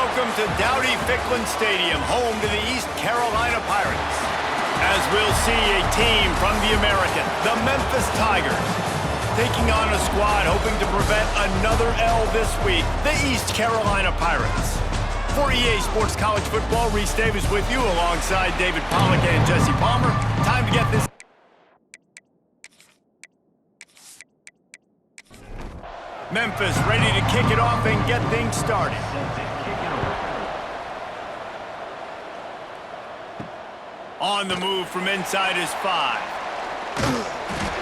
Welcome to Dowdy-Ficklen Stadium, home to the East Carolina Pirates. As we'll see a team from the American, the Memphis Tigers, taking on a squad hoping to prevent another L this week, the East Carolina Pirates. For EA Sports College Football, Reese Davis with you alongside David Pollack and Jesse Palmer. Time to get this. Memphis ready to kick it off and get things started. On the move from inside his 5.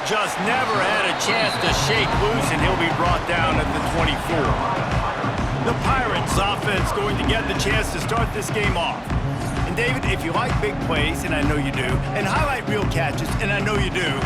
Just never had a chance to shake loose, and he'll be brought down at the 24. The Pirates offense going to get the chance to start this game off. And David, if you like big plays, and I know you do, and highlight real catches, and I know you do,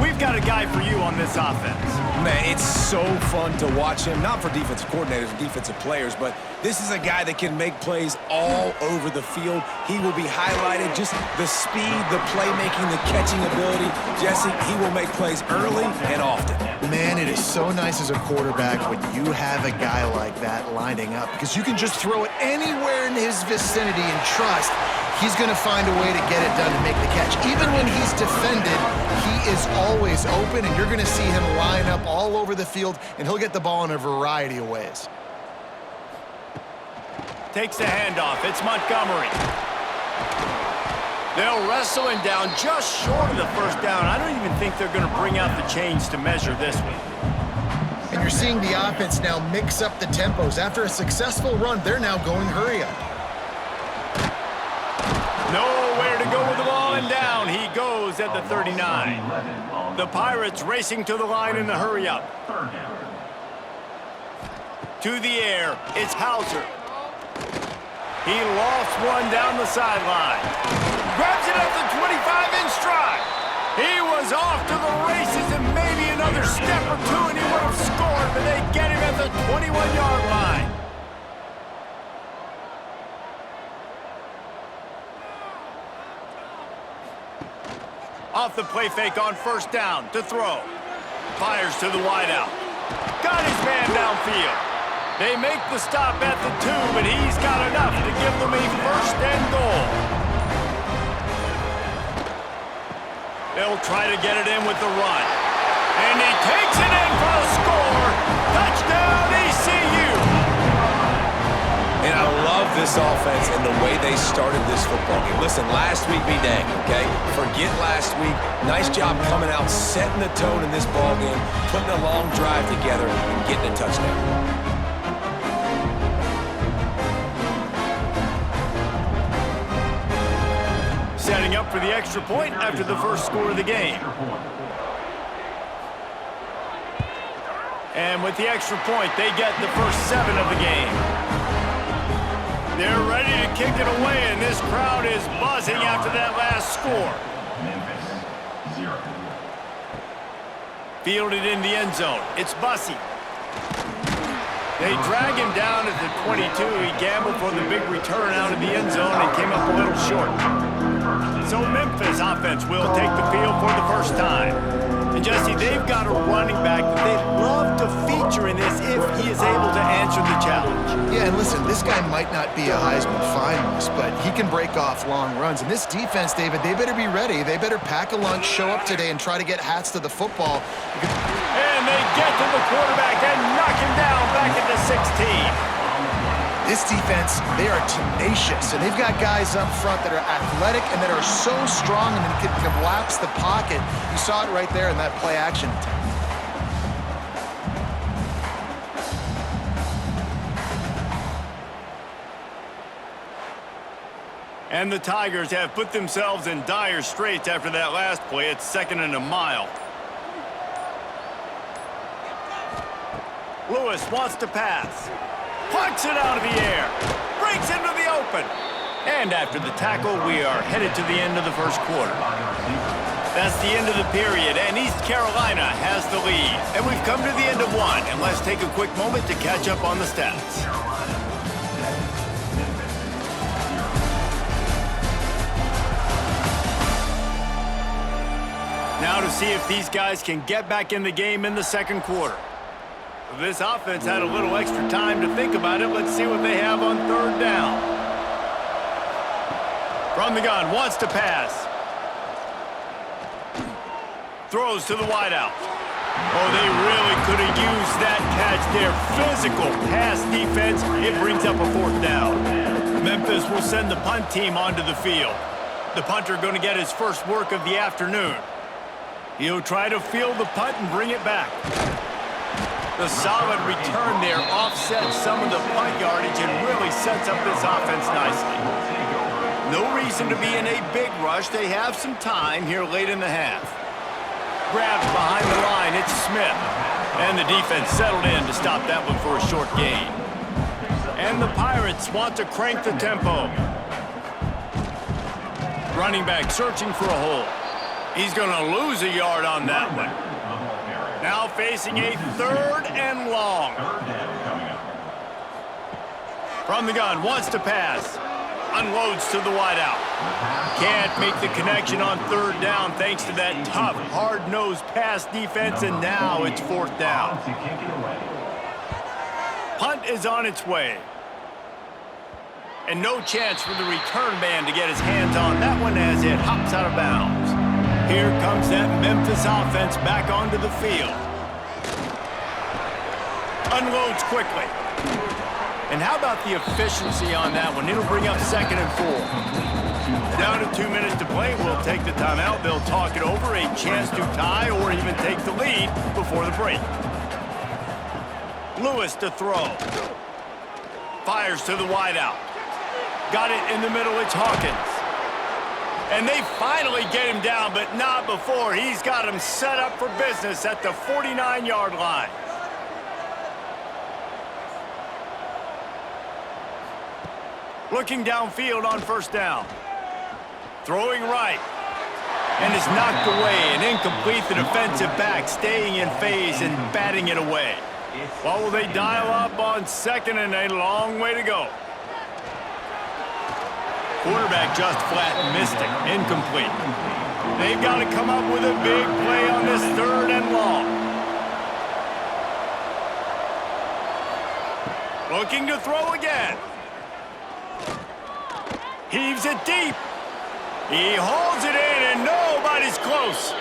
we've got a guy for you on this offense. Man, it's so fun to watch him, not for defensive coordinators and defensive players, but this is a guy that can make plays all over the field. He will be highlighted, just the speed, the playmaking, the catching ability. Jesse, he will make plays early and often. Man, it is so nice as a quarterback when you have a guy like that lining up, because you can just throw it anywhere in his vicinity and trust he's going to find a way to get it done and make the catch. Even when he's defended, he is always open, and you're going to see him line up all over the field, and he'll get the ball in a variety of ways. Takes the handoff. It's Montgomery. They'll wrestle him down just short of the first down. I don't even think they're going to bring out the chains to measure this one. And you're seeing the offense now mix up the tempos. After a successful run, they're now going hurry up. Nowhere to go with the ball, and down he goes at the 39. The Pirates racing to the line in the hurry-up. To the air, it's Hauser. He lofts one down the sideline. Grabs it at the 25 in stride. He was off to the races, and maybe another step or two, and he would have scored, but they get him at the 21-yard line. Off the play fake on first down to throw. Fires to the wideout. Got his man downfield. They make the stop at the 2, but he's got enough to give them a first and goal. They'll try to get it in with the run. And he takes it in for a score. Touchdown, ECU. And I love this offense and the way they started this football game. Listen, last week be dang, okay? Forget last week. Nice job coming out, setting the tone in this ball game, putting a long drive together, and getting a touchdown. Setting up for the extra point after the first score of the game. And with the extra point, they get the first 7 of the game. They're ready to kick it away, and this crowd is buzzing after that last score. Memphis, 0. Fielded in the end zone. It's Bussey. They drag him down at the 22. He gambled for the big return out of the end zone and came up a little short. So Memphis offense will take the field for the first time. And Jesse, they've got a running back that they'd love to feature in this if he is able to answer the challenge. Yeah, and listen, this guy might not be a Heisman finalist, but he can break off long runs. And this defense, David, they better be ready. They better pack a lunch, show up today, and try to get hats to the football. And they get to the quarterback and knock him down back at the 16. This defense, they are tenacious, and they've got guys up front that are athletic and that are so strong and can collapse the pocket. You saw it right there in that play action attempt. And the Tigers have put themselves in dire straits after that last play. It's 2nd and a mile. Lewis wants to pass. Punts it out of the air. Breaks into the open. And after the tackle, we are headed to the end of the first quarter. That's the end of the period, and East Carolina has the lead. And we've come to the end of one, and let's take a quick moment to catch up on the stats. Now to see if these guys can get back in the game in the second quarter. This offense had a little extra time to think about it. Let's see what they have on third down. From the gun, wants to pass. Throws to the wideout. Oh, they really could have used that catch there. Physical pass defense. It brings up a fourth down. Memphis will send the punt team onto the field. The punter going to get his first work of the afternoon. He'll try to field the punt and bring it back. The solid return there offsets some of the punt yardage and really sets up this offense nicely. No reason to be in a big rush. They have some time here late in the half. Grabbed behind the line, it's Smith. And the defense settled in to stop that one for a short gain. And the Pirates want to crank the tempo. Running back searching for a hole. He's going to lose a yard on that one. Now facing a third and long. From the gun, wants to pass. Unloads to the wideout. Can't make the connection on third down thanks to that tough, hard-nosed pass defense, and now it's fourth down. Punt is on its way. And no chance for the return man to get his hands on that one as it hops out of bounds. Here comes that Memphis offense back onto the field. Unloads quickly. And how about the efficiency on that one? It'll bring up 2nd and 4. Down to 2 minutes to play. We'll take the timeout. They'll talk it over. A chance to tie or even take the lead before the break. Lewis to throw. Fires to the wideout. Got it in the middle. It's Hawkins. And they finally get him down, but not before. He's got him set up for business at the 49-yard line. Looking downfield on first down. Throwing right. And is knocked away and incomplete. The defensive back staying in phase and batting it away. Well, will they dial up on second and a long way to go? Quarterback just flat missed it. Incomplete. They've got to come up with a big play on this third and long. Looking to throw again. Heaves it deep. He holds it in, and nobody's close.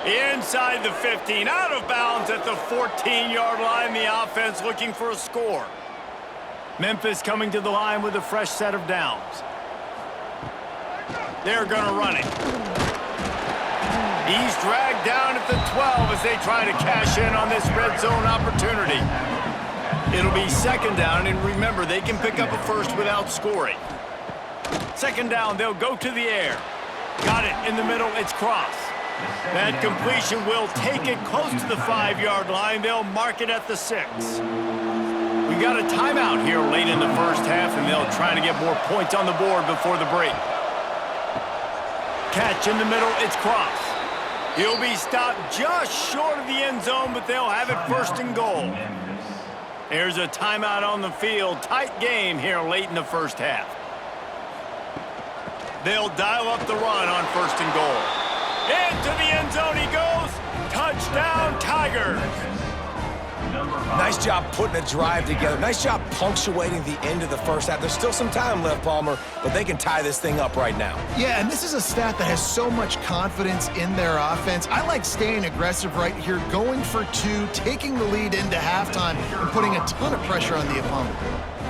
Inside the 15, out of bounds at the 14-yard line. The offense looking for a score. Memphis coming to the line with a fresh set of downs. They're going to run it. He's dragged down at the 12 as they try to cash in on this red zone opportunity. It'll be 2nd down, and remember, they can pick up a first without scoring. 2nd down, they'll go to the air. Got it in the middle, it's Cross. That completion will take it close to the 5-yard line. They'll mark it at the 6. We got a timeout here late in the first half, and they'll try to get more points on the board before the break. Catch in the middle, it's Cross. He'll be stopped just short of the end zone, but they'll have it 1st and goal. There's a timeout on the field. Tight game here late in the first half. They'll dial up the run on 1st and goal. Into the end zone he goes. Touchdown, Tigers. Nice job putting a drive together. Nice job punctuating the end of the first half. There's still some time left, Palmer, but they can tie this thing up right now. Yeah, and this is a stat that has so much confidence in their offense. I like staying aggressive right here, going for 2, taking the lead into halftime, and putting a ton of pressure on the opponent.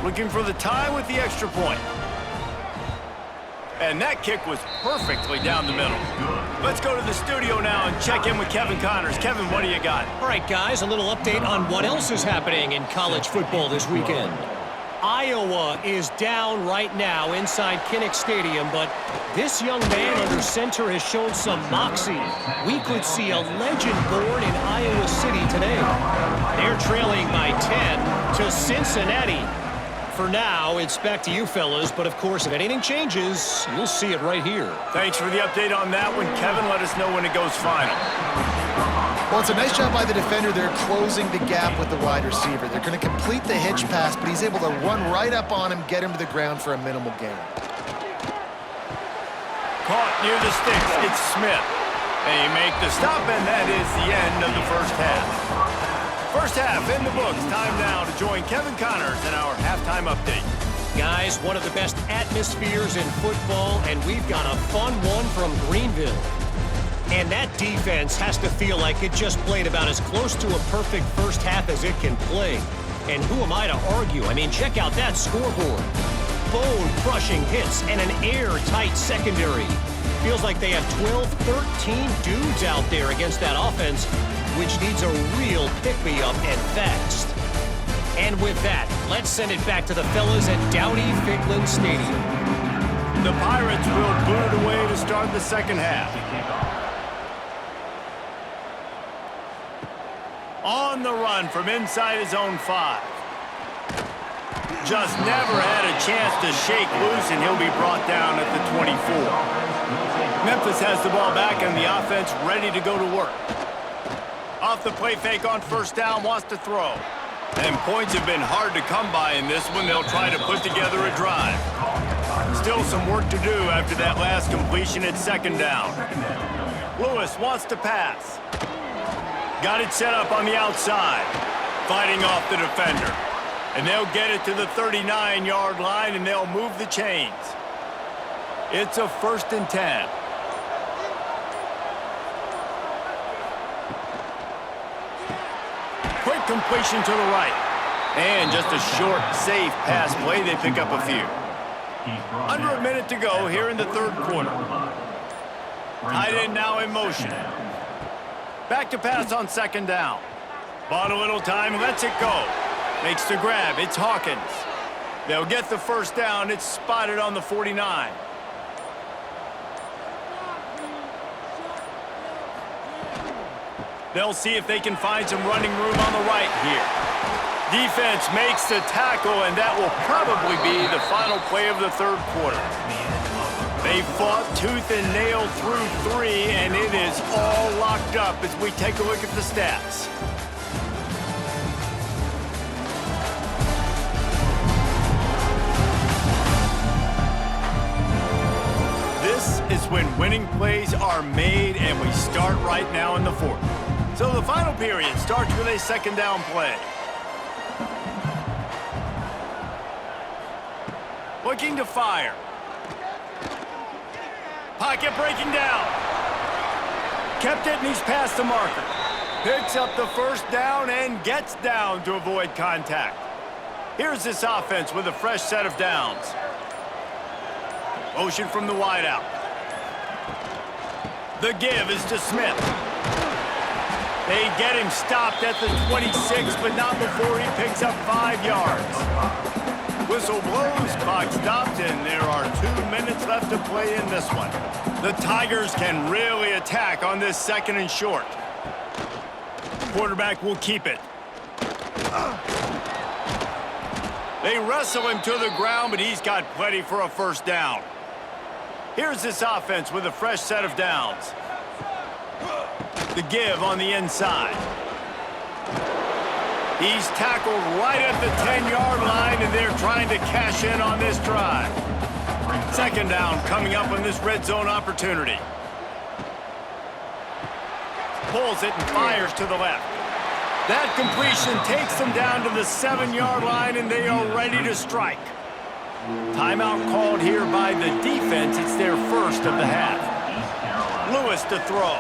Looking for the tie with the extra point. And that kick was perfectly down the middle. Let's go to the studio now and check in with Kevin Connors. Kevin, what do you got? All right, guys, a little update on what else is happening in college football this weekend. Iowa is down right now inside Kinnick Stadium, but this young man under center has shown some moxie. We could see a legend born in Iowa City today. They're trailing by 10 to Cincinnati. For now, it's back to you fellas, but of course, if anything changes, you'll see it right here. Thanks for the update on that one, Kevin. Let us know when it goes final. Well, it's a nice job by the defender. They're closing the gap with the wide receiver. They're going to complete the hitch pass, but he's able to run right up on him, get him to the ground for a minimal gain. Caught near the sticks. It's Smith. They make the stop, and that is the end of the first half. First half in the books. Time now to join Kevin Connors in our halftime update. Guys, one of the best atmospheres in football, and we've got a fun one from Greenville. And that defense has to feel like it just played about as close to a perfect first half as it can play. And who am I to argue? I mean, check out that scoreboard. Bone-crushing hits and an airtight secondary. Feels like they have 12, 13 dudes out there against that offense, which needs a real pick-me-up and fast. And with that, let's send it back to the fellas at Dowdy-Ficklin Stadium. The Pirates will boot it away to start the second half. On the run from inside his own 5. Just never had a chance to shake loose, and he'll be brought down at the 24. Memphis has the ball back, and the offense ready to go to work. Off the play fake on first down, wants to throw. And points have been hard to come by in this one. They'll try to put together a drive. Still some work to do after that last completion at second down. Lewis wants to pass. Got it set up on the outside. Fighting off the defender. And they'll get it to the 39-yard line, and they'll move the chains. It's a 1st and 10. Quick completion to the right. And just a short, safe pass play. They pick up a few. Under a minute to go here in the third quarter. Tight end now in motion. Back to pass on second down. Bought a little time, lets it go. Makes the grab. It's Hawkins. They'll get the first down. It's spotted on the 49. They'll see if they can find some running room on the right here. Defense makes the tackle, and that will probably be the final play of the third quarter. They fought tooth and nail through 3, and it is all locked up as we take a look at the stats. This is when winning plays are made, and we start right now in the fourth. So the final period starts with a second down play. Looking to fire. Pocket breaking down. Kept it, and he's past the marker. Picks up the first down and gets down to avoid contact. Here's this offense with a fresh set of downs. Motion from the wideout. The give is to Smith. They get him stopped at the 26, but not before he picks up 5 yards. Whistle blows, clock stops, and there are 2 minutes left to play in this one. The Tigers can really attack on this 2nd and short. Quarterback will keep it. They wrestle him to the ground, but he's got plenty for a first down. Here's this offense with a fresh set of downs. The give on the inside. He's tackled right at the 10-yard line, and they're trying to cash in on this drive. Second down coming up on this red zone opportunity. Pulls it and fires to the left. That completion takes them down to the 7-yard line, and they are ready to strike. Timeout called here by the defense. It's their first of the half. Lewis to throw.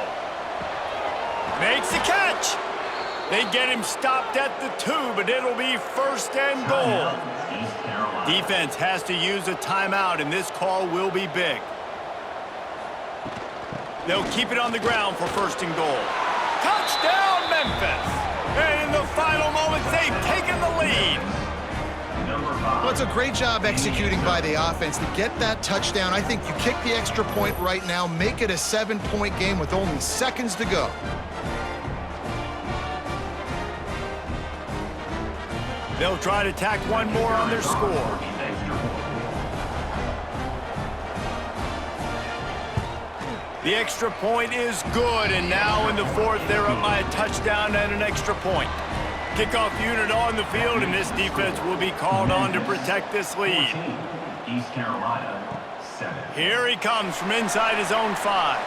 Makes the catch. They get him stopped at the 2, but it'll be 1st and goal. Defense has to use a timeout, and this call will be big. They'll keep it on the ground for 1st and goal. Touchdown, Memphis! And in the final moments, they've taken the lead. Well, it's a great job executing by the offense to get that touchdown. I think you kick the extra point right now, make it a 7-point game with only seconds to go. They'll try to tack one more on their score. The extra point is good, and now in the fourth, they're up by a touchdown and an extra point. Kickoff unit on the field, and this defense will be called on to protect this lead. East Carolina, 7. Here he comes from inside his own 5.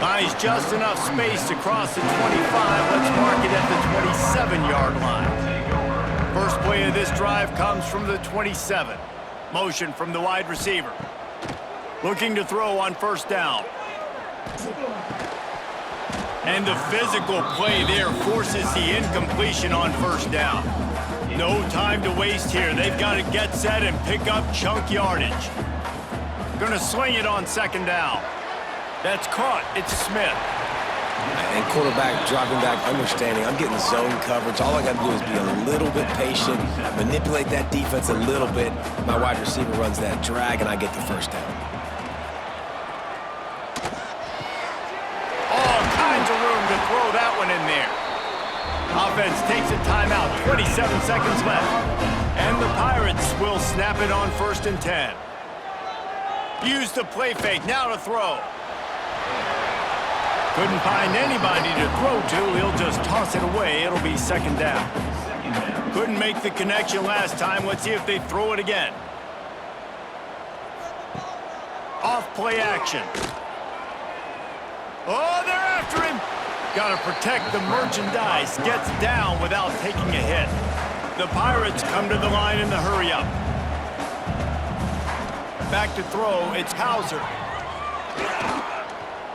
Buys just enough space to cross the 25. Let's mark it at the 27-yard line. First play of this drive comes from the 27. Motion from the wide receiver. Looking to throw on first down. And the physical play there forces the incompletion on first down. No time to waste here. They've got to get set and pick up chunk yardage. Gonna sling it on second down. That's caught. It's Smith. And quarterback dropping back, understanding I'm getting zone coverage. All I got to do is be a little bit patient, manipulate that defense a little bit. My wide receiver runs that drag, and I get the first down. All kinds of room to throw that one in there. Offense takes a timeout. 27 seconds left. And the Pirates will snap it on 1st and 10. Use the play fake. Now to throw. Couldn't find anybody to throw to. He'll just toss it away. It'll be second down. Couldn't make the connection last time. Let's see if they throw it again. Off play action. Oh, they're after him. Got to protect the merchandise. Gets down without taking a hit. The Pirates come to the line in the hurry-up. Back to throw. It's Hauser.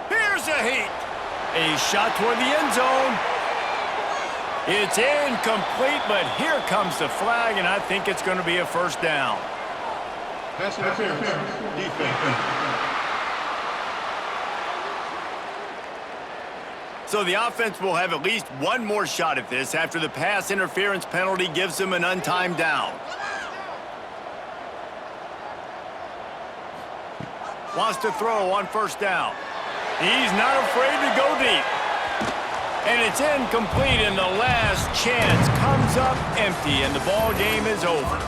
Here's a heat. A shot toward the end zone. It's incomplete, but here comes the flag, and I think it's going to be a first down. Pass interference. Defense. So the offense will have at least one more shot at this after the pass interference penalty gives them an untimed down. Wants to throw on first down. He's not afraid to go deep. And it's incomplete, and the last chance comes up empty, and the ball game is over.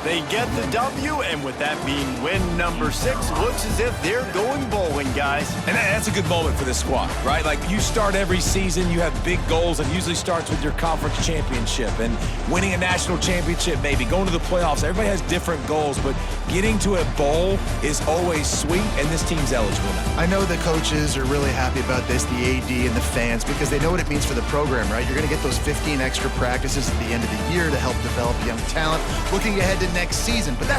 They get the W, and with that being win number 6, looks as if they're going bowling, guys. And that's a good moment for this squad, right? Like, you start every season, you have big goals, and usually starts with your conference championship and winning a national championship, maybe going to the playoffs. Everybody has different goals, but getting to a bowl is always sweet, and this team's eligible now. I know the coaches are really happy about this, the AD and the fans, because they know what it means for the program, right? You're going to get those 15 extra practices at the end of the year to help develop young talent, looking ahead to next season. But that's